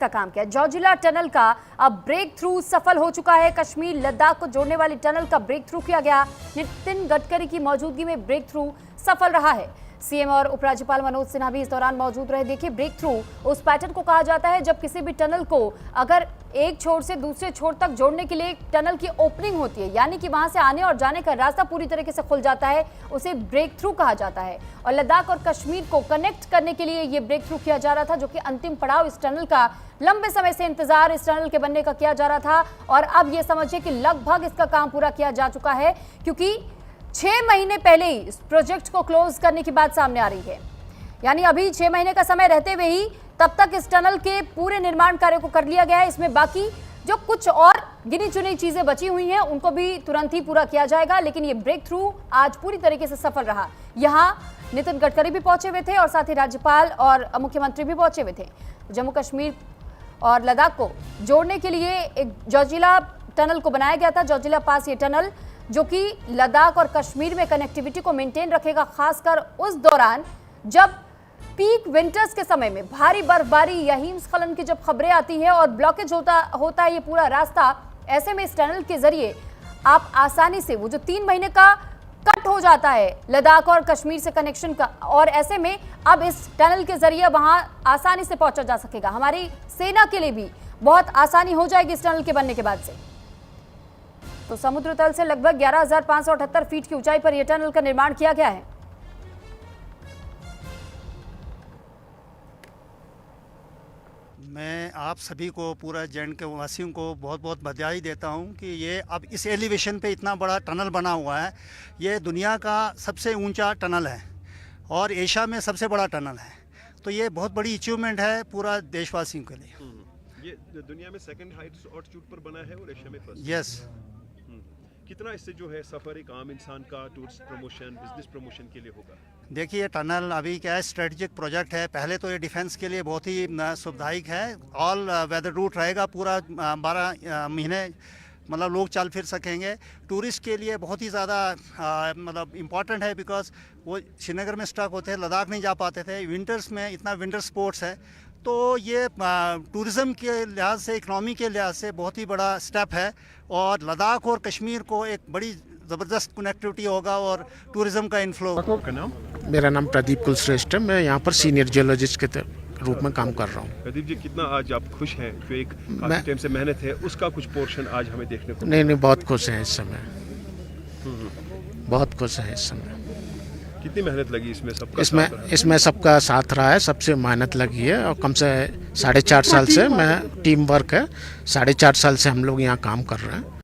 का काम किया। जोजिला टनल का अब ब्रेक थ्रू सफल हो चुका है। कश्मीर लद्दाख को जोड़ने वाली टनल का ब्रेक थ्रू किया गया। नितिन गडकरी की मौजूदगी में ब्रेक थ्रू सफल रहा है। सीएम और उपराज्यपाल मनोज सिन्हा भी इस दौरान मौजूद रहे। देखिए, ब्रेक थ्रू उस पैटर्न को कहा जाता है जब किसी भी टनल को अगर एक छोर से दूसरे छोर तक जोड़ने के लिए टनल की ओपनिंग होती है, यानी कि वहां से आने और जाने का रास्ता पूरी तरीके से खुल जाता है, उसे ब्रेक थ्रू कहा जाता है। और लद्दाख और कश्मीर को कनेक्ट करने के लिए ये ब्रेक थ्रू किया जा रहा था, जो कि अंतिम पड़ाव इस टनल का। लंबे समय से इंतजार इस टनल के बनने का किया जा रहा था और अब ये समझिए कि लगभग इसका काम पूरा किया जा चुका है, क्योंकि 6 महीने पहले ही इस प्रोजेक्ट को क्लोज करने की बात सामने आ रही है। यानी अभी 6 महीने का समय रहते हुए ही तब तक इस टनल के पूरे निर्माण कार्य को कर लिया गया है। इसमें बाकी जो कुछ और गिनी चुनी चीजें बची हुई हैं उनको भी तुरंत ही पूरा किया जाएगा, लेकिन ये ब्रेक थ्रू आज पूरी तरीके से सफल रहा। यहाँ नितिन गडकरी भी पहुंचे हुए थे और साथ ही राज्यपाल और मुख्यमंत्री भी पहुंचे हुए थे। जम्मू कश्मीर और लद्दाख को जोड़ने के लिए एक जोजिला टनल को बनाया गया था। जोजिला पास ये टनल जो कि लद्दाख और कश्मीर में कनेक्टिविटी को मेंटेन रखेगा, खासकर उस दौरान जब पीक विंटर्स के समय में भारी बर्फबारी या हिमस्खलन की जब खबरें आती हैं और ब्लॉकेज होता है ये पूरा रास्ता। ऐसे में इस टनल के जरिए आप आसानी से वो जो 3 महीने का कट हो जाता है लद्दाख और कश्मीर से कनेक्शन का, और ऐसे में अब इस टनल के जरिए वहां आसानी से पहुंचा जा सकेगा। हमारी सेना के लिए भी बहुत आसानी हो जाएगी इस टनल के बनने के बाद से। तो समुद्र तल से लगभग 11,578 फीट की ऊंचाई पर यह टनल का निर्माण किया गया है। मैं आप सभी को, पूरा जैंड के वासियों को बहुत बहुत बधाई देता हूं कि ये अब इस एलिवेशन पे इतना बड़ा टनल बना हुआ है। ये दुनिया का सबसे ऊंचा टनल है और एशिया में सबसे बड़ा टनल है। तो ये बहुत बड़ी अचीवमेंट है पूरा देशवासियों के लिए। ये दुनिया में सेकंड हाईएस्ट ऑल्टीट्यूड पर बना है और एशिया में फर्स्ट। यस। कितना इससे जो है सफर एक आम इंसान का टूरिस्ट प्रमोशन, बिजनेस प्रमोशन के लिए होगा? देखिए, टनल अभी क्या है, स्ट्रेटजिक प्रोजेक्ट है। पहले तो ये डिफेंस के लिए बहुत ही सुविधायक है। ऑल वेदर रूट रहेगा, पूरा 12 महीने मतलब लोग चल फिर सकेंगे। टूरिस्ट के लिए बहुत ही ज़्यादा मतलब इम्पॉर्टेंट है, बिकॉज वो श्रीनगर में स्टक होते हैं, लद्दाख नहीं जा पाते थे। विंटर्स में इतना विंटर स्पोर्ट्स है, तो ये टूरिज़्म के लिहाज से, इकनॉमी के लिहाज से बहुत ही बड़ा स्टेप है और लद्दाख और कश्मीर को एक बड़ी ज़बरदस्त कनेक्टिविटी होगा और टूरिज़्म का इन्फ्लो। आपका नाम? मेरा नाम प्रदीप कुलश्रेष्ठ है। मैं यहाँ पर सीनियर जियोलॉजिस्ट के रूप में काम कर रहा हूँ। प्रदीप जी, कितना आज आप खुश हैं? जो एक काफी टाइम से मेहनत है उसका कुछ पोर्शन आज हमें देखने को नहीं, बहुत खुश हैं इस समय, बहुत खुश हैं इस समय। कितनी मेहनत लगी इसमें? इसमें सबका साथ रहा है, सबसे मेहनत लगी है और कम से 4.5 साल से मैं टीम वर्क है, 4.5 साल से हम लोग यहाँ काम कर रहे हैं।